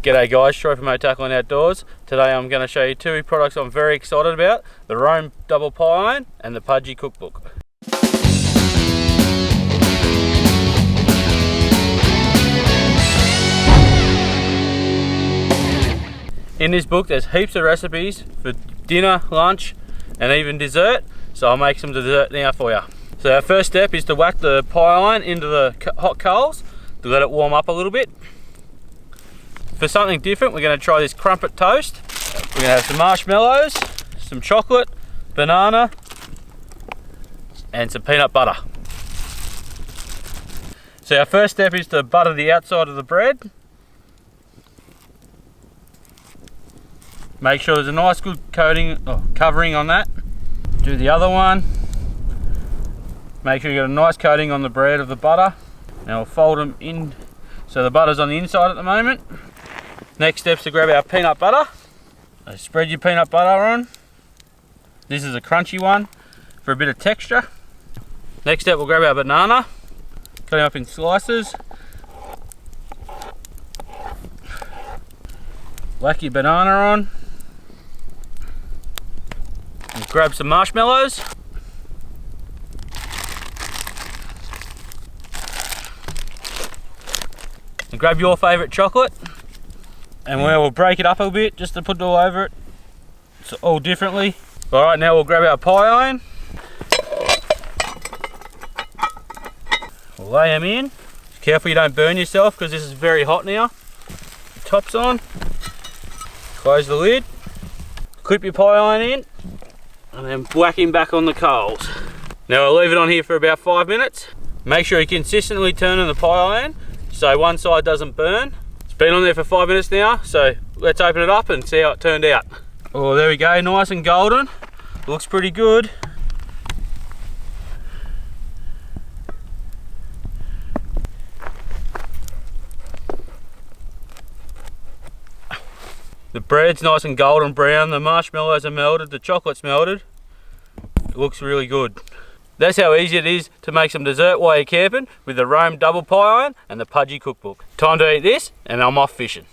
G'day guys, Troy from MoTackle Outdoors. Today I'm going to show you two products I'm very excited about, the Rome double pie iron and the Pudgie cookbook. In this book there's heaps of recipes for dinner, lunch and even dessert, so I'll make some dessert now for you. So our first step is to whack the pie iron into the hot coals to let it warm up a little bit. For something different, we're going to try this crumpet toast. We're going to have some marshmallows, some chocolate, banana, and some peanut butter. So our first step is to butter the outside of the bread. Make sure there's a nice good covering on that. Do the other one. Make sure you get a nice coating on the bread of the butter. Now we'll fold them in so the butter's on the inside at the moment. Next step is to grab our peanut butter. So spread your peanut butter on. This is a crunchy one for a bit of texture. Next step, we'll grab our banana, cut it up in slices. Whack your banana on. And grab some marshmallows. And grab your favourite chocolate. And we'll break it up a bit just to put it all over it. It's all differently. Alright, now we'll grab our pie iron. We'll lay them in. Careful you don't burn yourself because this is very hot now. The top's on. Close the lid. Clip your pie iron in. And then whack him back on the coals. Now I'll leave it on here for about 5 minutes. Make sure you're consistently turning the pie iron so one side doesn't burn. It's been on there for 5 minutes now, so let's open it up and see how it turned out. Oh, there we go, nice and golden. Looks pretty good. The bread's nice and golden brown, the marshmallows are melted, the chocolate's melted. It looks really good. That's how easy it is to make some dessert while you're camping with the Rome double pie iron and the Pudgie cookbook. Time to eat this and I'm off fishing.